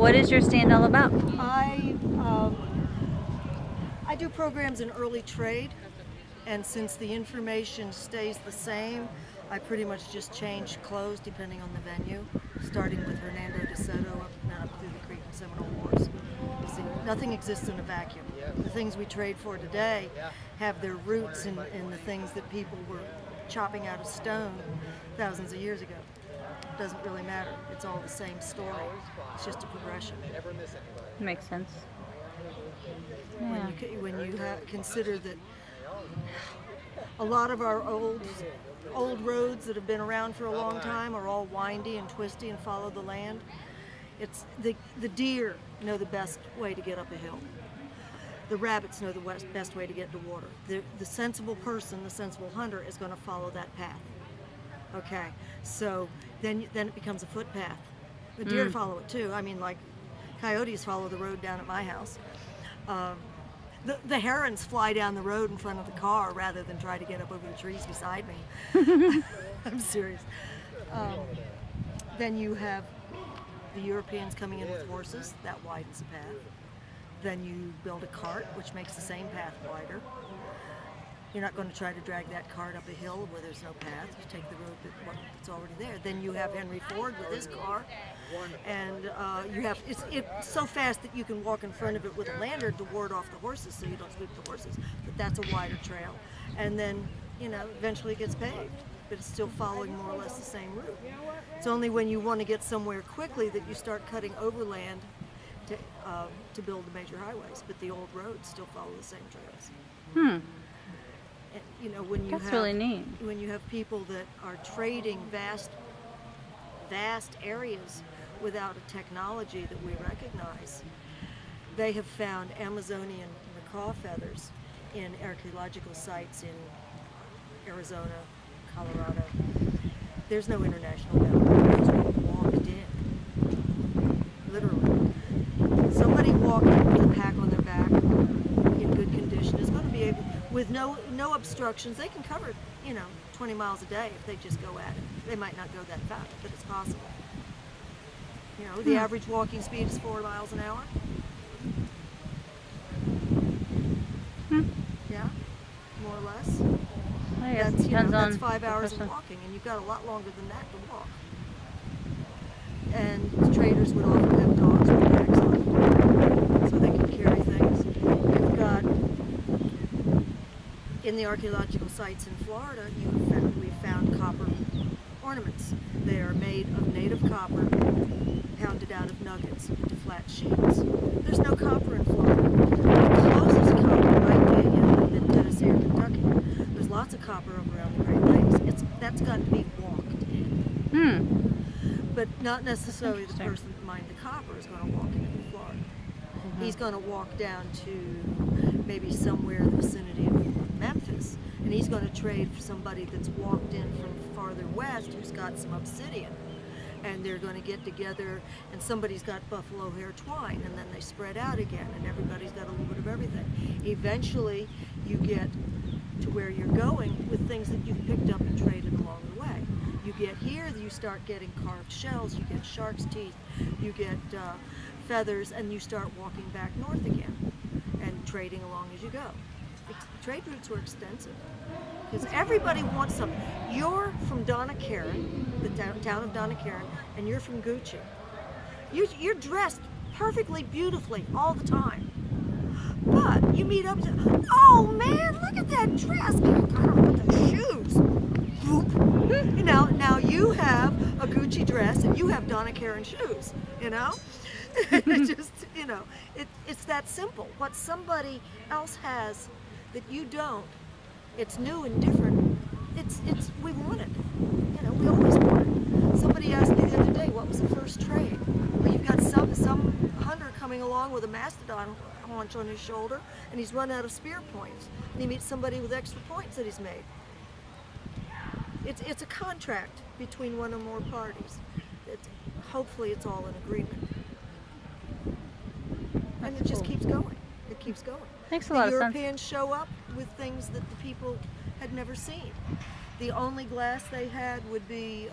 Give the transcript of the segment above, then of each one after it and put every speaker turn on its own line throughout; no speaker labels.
What is your stand all about?
I do programs in early trade, and since the information stays the same, I pretty much just change clothes depending on the venue, starting with Hernando de Soto up through the Creek and Seminole Wars. You see, nothing exists in a vacuum. The things we trade for today have their roots in the things that people were chopping out of stone thousands of years ago. It doesn't really matter. It's all the same story. It's just a progression.
Makes sense. Yeah.
When you consider that a lot of our old roads that have been around for a long time are all windy and twisty and follow the land. It's the deer know the best way to get up a hill. The rabbits know the best way to get to water. The sensible person, the sensible hunter, is going to follow that path. Okay, so then it becomes a footpath. The deer follow it too. I mean, like coyotes follow the road down at my house. The herons fly down the road in front of the car rather than try to get up over the trees beside me. I'm serious. Then you have the Europeans coming in with horses. That widens the path. Then you build a cart, which makes the same path wider. You're not going to try to drag that cart up a hill where there's no path. You take the road that's already there. Then you have Henry Ford with his car, and it's so fast that you can walk in front of it with a lantern to ward off the horses so you don't sweep the horses. But that's a wider trail. And then, eventually it gets paved, but it's still following more or less the same route. It's only when you want to get somewhere quickly that you start cutting overland to build the major highways. But the old roads still follow the same trails.
That's really neat.
When you have people that are trading vast areas without a technology that we recognize, they have found Amazonian macaw feathers in archaeological sites in Arizona, Colorado. There's no international boundary. Those people walked in, literally. Somebody walking with a pack on their back in good condition is going to be able, with no obstructions, they can cover 20 miles a day if they just go at it. They might not go that fast, but it's possible. The average walking speed is 4 miles an hour. Yeah, more or less.
I guess it depends on
that's 5 hours
the
of
person.
walking, and you've got a lot longer than that to walk. And the traders would often have dogs with packs on them, so they can carry things. You've got, in the archaeological sites in Florida, we've found copper ornaments. They are made of native copper, pounded out of nuggets into flat sheets. There's no copper in Florida. The closest copper might be in Tennessee or Kentucky. There's lots of copper over around the Great Lakes. That's got to be walked in. But not necessarily the person that mined the copper is going to walk into Florida. He's going to walk down to maybe somewhere in the vicinity of Memphis, and he's going to trade for somebody that's walked in from farther west who's got some obsidian. And they're going to get together, and somebody's got buffalo hair twine, and then they spread out again, and everybody's got a little bit of everything. Eventually, you get to where you're going with things that you've picked up and traded along the way. You get here, you start getting carved shells, you get shark's teeth, you get feathers, and you start walking back north again and trading along as you go. Trade routes were extensive because everybody wants something. You're from Donna-Karan, the town of Donna-Karan, and you're from Gucci. You're dressed perfectly beautifully all the time. But you meet up and say, oh man, look at that dress. With the shoes. Now you have a Gucci dress and you have Donna-Karan shoes, it's that simple. What somebody else has that you don't, it's new and different. We want it. We always want it. Somebody asked me the other day, what was the first trade? Well, you've got some hunter coming along with a mastodon haunch on his shoulder, and he's run out of spear points. And he meets somebody with extra points that he's made. It's a contract between one or more parties. Hopefully it's all in agreement. And it just keeps going. It keeps going.
Makes a lot of sense.
The Europeans show up with things that the people had never seen. The only glass they had would be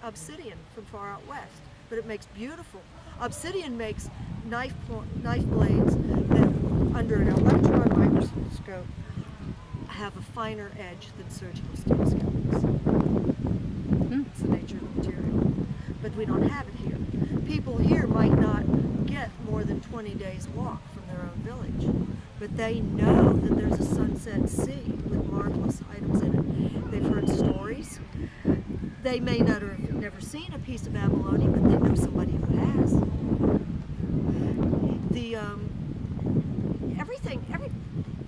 obsidian from far out west, but it makes beautiful. Obsidian makes knife blades that, under an electron microscope, have a finer edge than surgical steel scalpels. It's the nature of the material. But we don't have it here. People here might not get more than 20 days walk from their own village, but they know that there's a Sunset Sea with marvelous items in it. They've heard stories. They may not have never seen a piece of abalone, but they know somebody who has.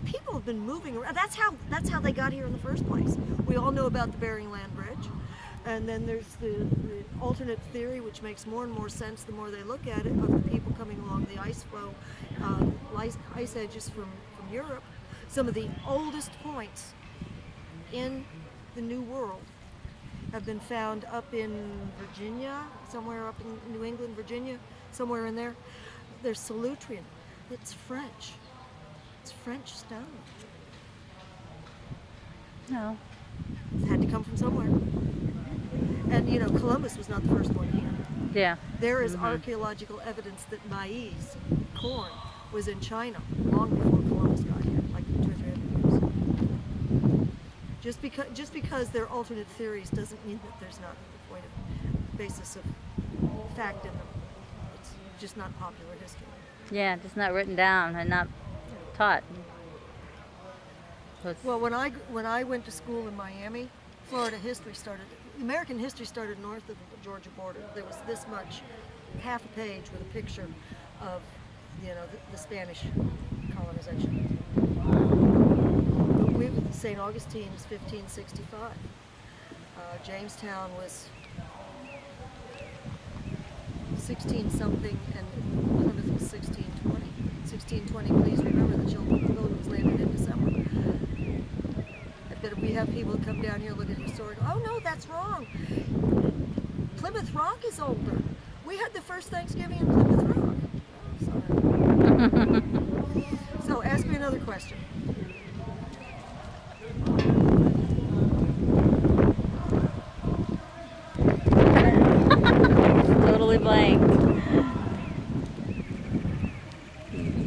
People have been moving around. That's how they got here in the first place. We all know about the Bering Land Bridge, and then there's the alternate theory, which makes more and more sense the more they look at it, of the people coming along the ice flow, ice edges from Europe. Some of the oldest points in the New World have been found up in Virginia, somewhere up in New England, Virginia, somewhere in there. There's Solutrean. It's French. It's French stone.
No.
It had to come from somewhere. And you know, Columbus was not the first one here.
Yeah.
There is archaeological evidence that maize, corn, was in China long before Columbus got here, like 200 or 300 years. Just because they're alternate theories doesn't mean that there's not a point of basis of fact in them. It's just not popular history.
Yeah, just not written down and not taught.
Well, when I went to school in Miami, Florida history started. American history started north of the Georgia border. There was this much, half a page with a picture of, you know, the Spanish colonization. St. Augustine was 1565. Jamestown was 16-something, and Plymouth was 1620. 1620, please remember, the children of the boat was landed in December. But we have people that come down here, look at historic. Oh no, that's wrong. Plymouth Rock is older. We had the first Thanksgiving in Plymouth Rock. Oh, sorry. So ask me another question.
Totally blank.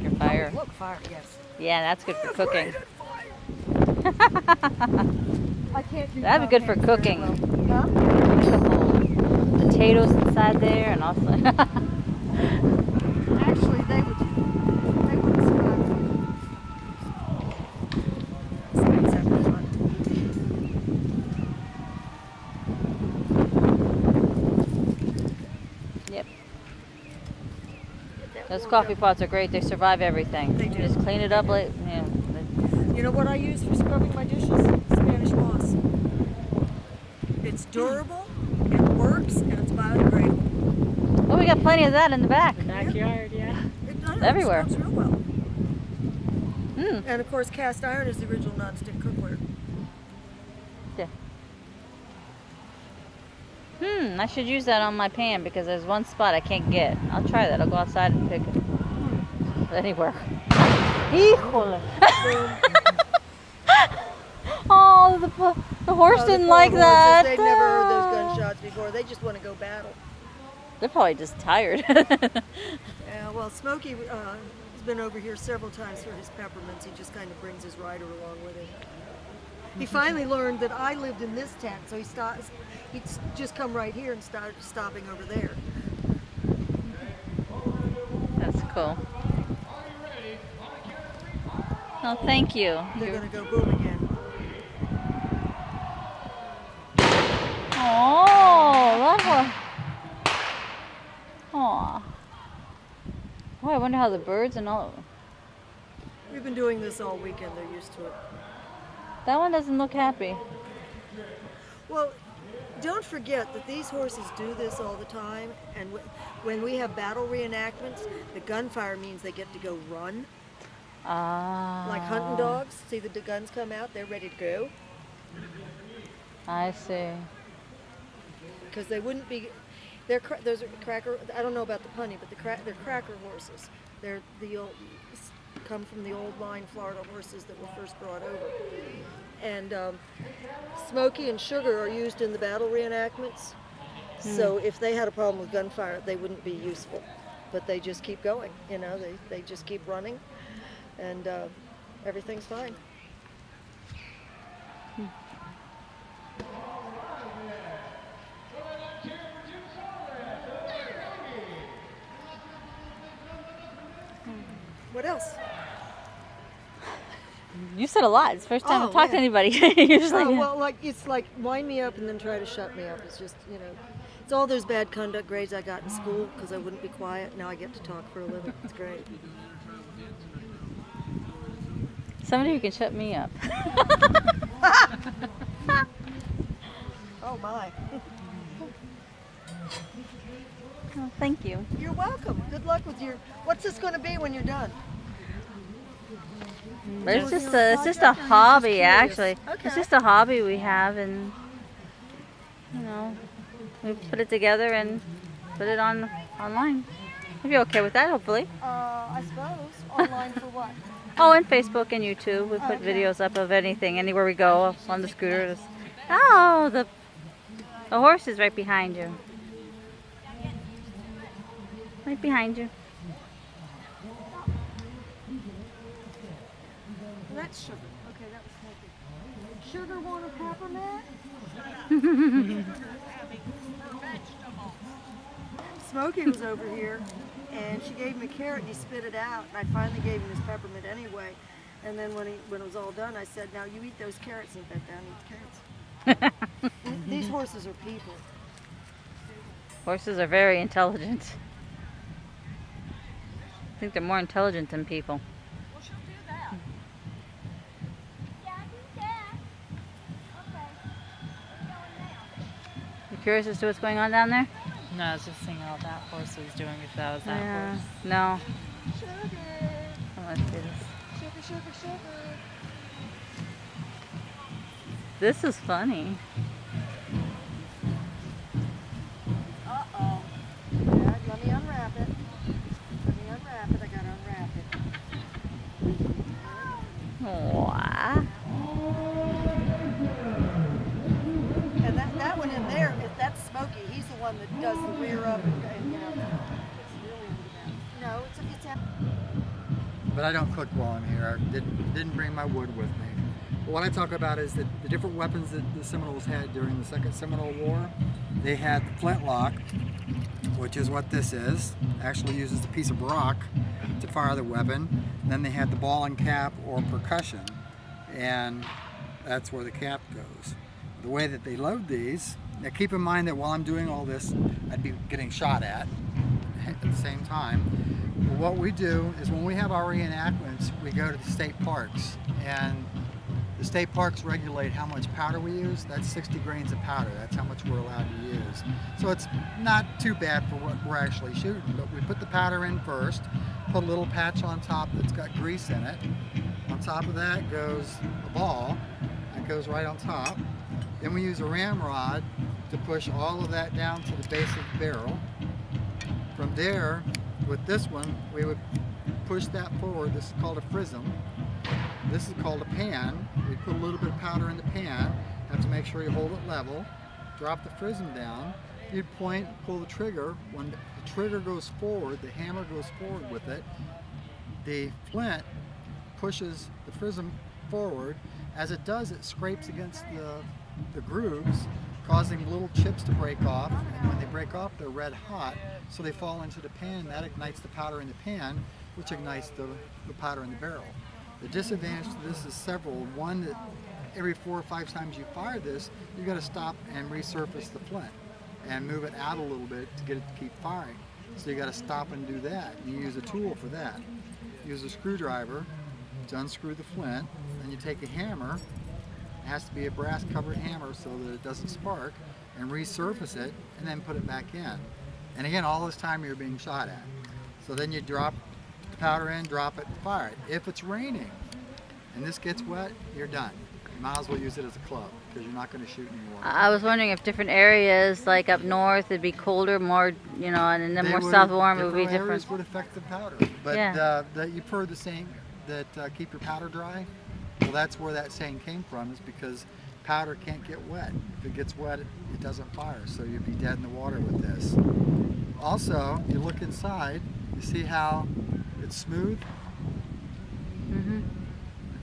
Your fire.
Look, fire, yes.
Yeah, that's good for cooking.
I can't do
That'd be good for
cocktails very
cooking.
well. Huh?
A couple potatoes inside there, and also.
Actually, they would survive. That's having fun.
Yep. Those coffee pots are great. They survive everything.
They do.
Just clean it up, like
You know what I use for scrubbing my dishes? Spanish moss. It's durable, it works, and it's biodegradable.
Oh, we got plenty of that in the back.
Backyard, yeah.
Everywhere.
It scrubs real well.
Mm.
And of course, cast iron is the original non-stick cookware.
Yeah. I should use that on my pan because there's one spot I can't get. I'll try that. I'll go outside and pick it. Anywhere. Híjole. Oh, the horse didn't like that.
They've never heard those gunshots before. They just want to go battle.
They're probably just tired.
Yeah, well, Smokey has been over here several times for his peppermints. He just kind of brings his rider along with him. He finally learned that I lived in this tent, so he'd just come right here and start stopping over there.
That's cool. Oh, thank you.
They're going to go boom again.
Oh, lovely. Aw. Oh, I wonder how the birds and all.
We've been doing this all weekend. They're used to it.
That one doesn't look happy.
Well, don't forget that these horses do this all the time, and when we have battle reenactments, the gunfire means they get to go run. Like hunting dogs. See the guns come out, they're ready to go.
I see.
Because they wouldn't be, those are cracker, I don't know about the punny, but they're cracker horses. They're the old, come from the old line Florida horses that were first brought over. And Smokey and Sugar are used in the battle reenactments. So if they had a problem with gunfire, they wouldn't be useful. but they just keep going. You know, they just keep running, and everything's fine. What else?
You said a lot. It's the first time I've talked to
yeah.
anybody. Usually,
Well, like it's like wind me up and then try to shut me up. It's just, you know, it's all those bad conduct grades I got in school because I wouldn't be quiet. Now I get to talk for a living. It's great.
somebody who can shut me up.
Oh my.
Oh, thank you.
You're welcome. Good luck with your. What's this going to be when you're done?
It's
You're
just
a
it's just
project,
a
or you're just
hobby,
curious?
actually.
Okay.
It's just a hobby we have, and you know, we put it together and put it online. If you're okay with that, hopefully.
I suppose online for what?
Oh, and Facebook and YouTube. We put
Okay.
videos up of anything, anywhere we go on the scooters. Oh, the horse is right behind you. Right behind you.
That's sugar. Okay, that was smoky. Sugar want a peppermint? Smokey was over here, and she gave him a carrot, and he spit it out. And I finally gave him his peppermint anyway. And then when it was all done, I said, "Now you eat those carrots." And he bent down and eat the carrots. These horses are people.
Horses are very intelligent. I think they're more intelligent than people.
Well, she'll do that. Yeah, I do that. Okay. We're going now.
You curious as to what's going on down there?
No, I was just seeing how that horse was doing, if that was that
Yeah.
horse.
No.
Sugar,
Oh, let's do this.
sugar, sugar, sugar.
This is funny.
Uh-oh. Dad, let me unwrap it. Let me unwrap it. I gotta unwrap it.
Aww.
And that one in there, that's Smokey. He's the one that does the rear up and you know. It's really no, it's
But I don't cook while I'm here. I didn't bring my wood with me. But what I talk about is that the different weapons that the Seminoles had during the Second Seminole War. They had the flintlock, which is what this is. Actually uses a piece of rock to fire the weapon. And then they had the ball and cap or percussion, and that's where the cap goes. The way that they load these, now keep in mind that while I'm doing all this, I'd be getting shot at the same time. What we do is when we have our reenactments, we go to the state parks, and the state parks regulate how much powder we use. That's 60 grains of powder. That's how much we're allowed to use. So it's not too bad for what we're actually shooting, but we put the powder in first, put a little patch on top that's got grease in it. On top of that goes a ball that goes right on top. Then we use a ramrod to push all of that down to the base of the barrel. From there, with this one, we would push that forward. This is called a frism. This is called a pan. We put a little bit of powder in the pan. Have to make sure you hold it level. Drop the frism down. You'd point, pull the trigger. When the trigger goes forward, the hammer goes forward with it. The flint pushes the frism forward. As it does, it scrapes against the grooves, causing little chips to break off, and when they break off, they're red hot, so they fall into the pan. That ignites the powder in the pan, which ignites the powder in the barrel. The disadvantage to this is several. One, that every 4 or 5 times you fire this, you got to stop and resurface the flint and move it out a little bit to get it to keep firing. So you got to stop and do that. You use a tool for that. Use a screwdriver to unscrew the flint, then you take a hammer. It has to be a brass covered hammer so that it doesn't spark, and resurface it and then put it back in. And again, all this time you're being shot at. So then you drop the powder in, drop it, fire it. If it's raining and this gets wet, you're done. You might as well use it as a club because you're not going to shoot anymore.
I was wondering if different areas, like up north, it'd be colder, more, you know, and then more south warm, it would be different.
Areas would affect the powder, but
Yeah.
you've heard the saying that keep your powder dry. Well, that's where that saying came from, is because powder can't get wet. If it gets wet, it doesn't fire, so you'd be dead in the water with this. Also, you look inside, You see how it's smooth?
Mhm.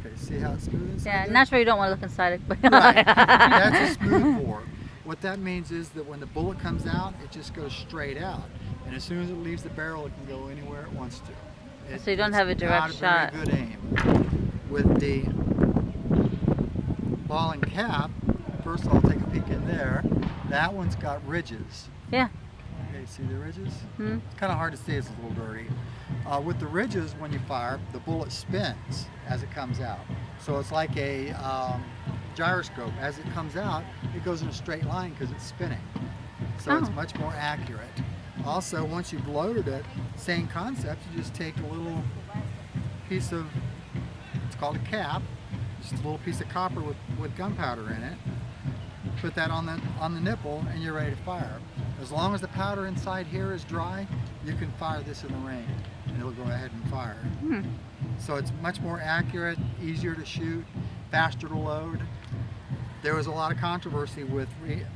Okay, see how it's smooth inside
Yeah,
there?
naturally you don't want to look inside it, but
Right. That's a smooth bore. What that means is that when the bullet comes out, it just goes straight out. And as soon as it leaves the barrel, it can go anywhere it wants to.
So you don't
it's
have a direct
not
shot.
a very good aim. With the ball and cap, first I'll take a peek in there. That one's got ridges.
Yeah.
Okay, see the ridges?
Hmm.
It's kind of hard to see, it's a little dirty. With the ridges, when you fire, the bullet spins as it comes out. So it's like a gyroscope. As it comes out, it goes in a straight line because it's spinning. So it's
Oh.
much more accurate. Also, once you've loaded it, same concept, you just take a little piece of, it's called a cap, just a little piece of copper with gunpowder in it. Put that on the nipple and you're ready to fire. As long as the powder inside here is dry, you can fire this in the rain and it'll go ahead and fire.
Hmm.
So it's much more accurate, easier to shoot, faster to load. There was a lot of controversy with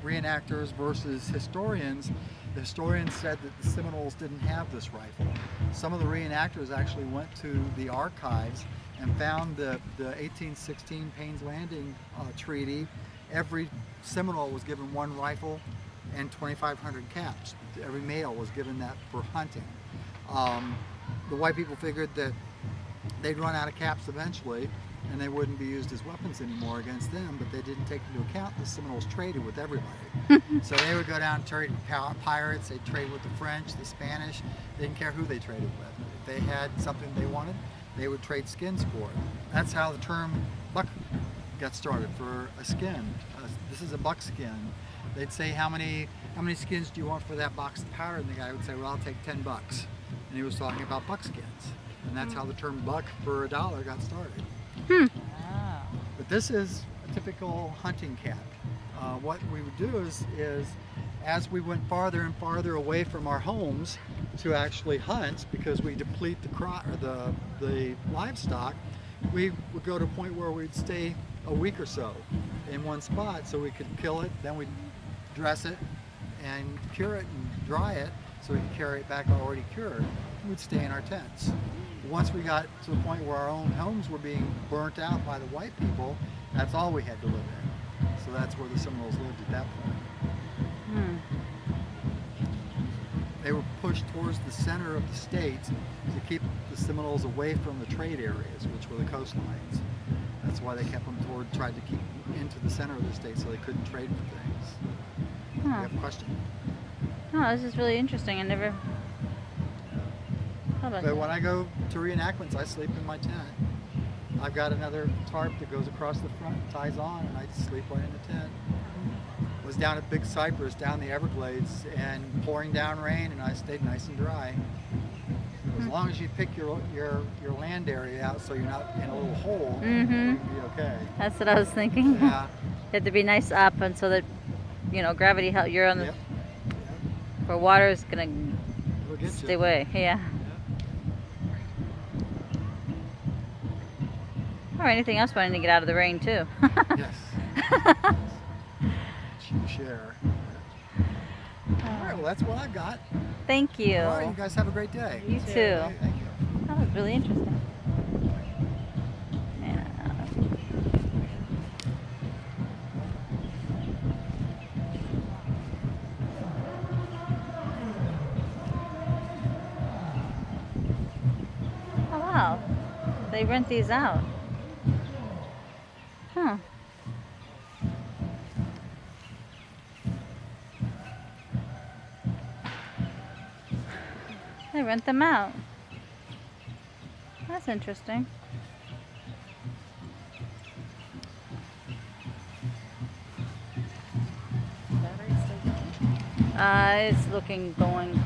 reenactors versus historians. The historians said that the Seminoles didn't have this rifle. Some of the reenactors actually went to the archives and found the 1816 Payne's Landing Treaty. Every Seminole was given one rifle and 2,500 caps. Every male was given that for hunting. The white people figured that they'd run out of caps eventually and they wouldn't be used as weapons anymore against them, but they didn't take into account the Seminoles traded with everybody. So they would go down and trade with pirates, they'd trade with the French, the Spanish, they didn't care who they traded with. If they had something they wanted, they would trade skins for it. That's how the term buck got started, for a skin. This is a buckskin. They'd say, how many skins do you want for that box of powder? And the guy would say, well, I'll take 10 bucks. And he was talking about buckskins. And that's how the term buck for a dollar got started.
Oh.
But this is a typical hunting cap. What we would do is as we went farther and farther away from our homes to actually hunt, because we deplete the livestock, we would go to a point where we'd stay a week or so in one spot so we could kill it, then we'd dress it and cure it and dry it so we could carry it back already cured. We'd stay in our tents. Once we got to the point where our own homes were being burnt out by the white people, that's all we had to live in. So that's where the Seminoles lived at that point.
Hmm.
They were pushed towards the center of the state to keep the Seminoles away from the trade areas, which were the coastlines. That's why they kept them tried to keep into the center of the state so they couldn't trade for things. You
Huh.
have a question?
Oh, this is really interesting. I never thought about
But
that.
when I go to reenactments, I sleep in my tent. I've got another tarp that goes across the front, ties on, and I just sleep right in the tent. Was down at Big Cypress, down the Everglades, and pouring down rain, and I stayed nice and dry. As long as you pick your land area out so you're not in a little hole,
Mhm.
you'll be okay.
That's what I was thinking.
Yeah.
You have to be nice up, and so that gravity help. You're on the
Yep.
where water is gonna
It'll get
stay
you.
away. Yeah. Or anything else wanting to get out of the rain too.
Yes. Share. All right, well, that's what I've got.
Thank you.
All right, you guys have a great day.
You too.
Okay, thank you.
That was really interesting. Yeah. Oh wow, they rent these out. Huh. They rent them out. That's interesting.
Battery's still going?
It's going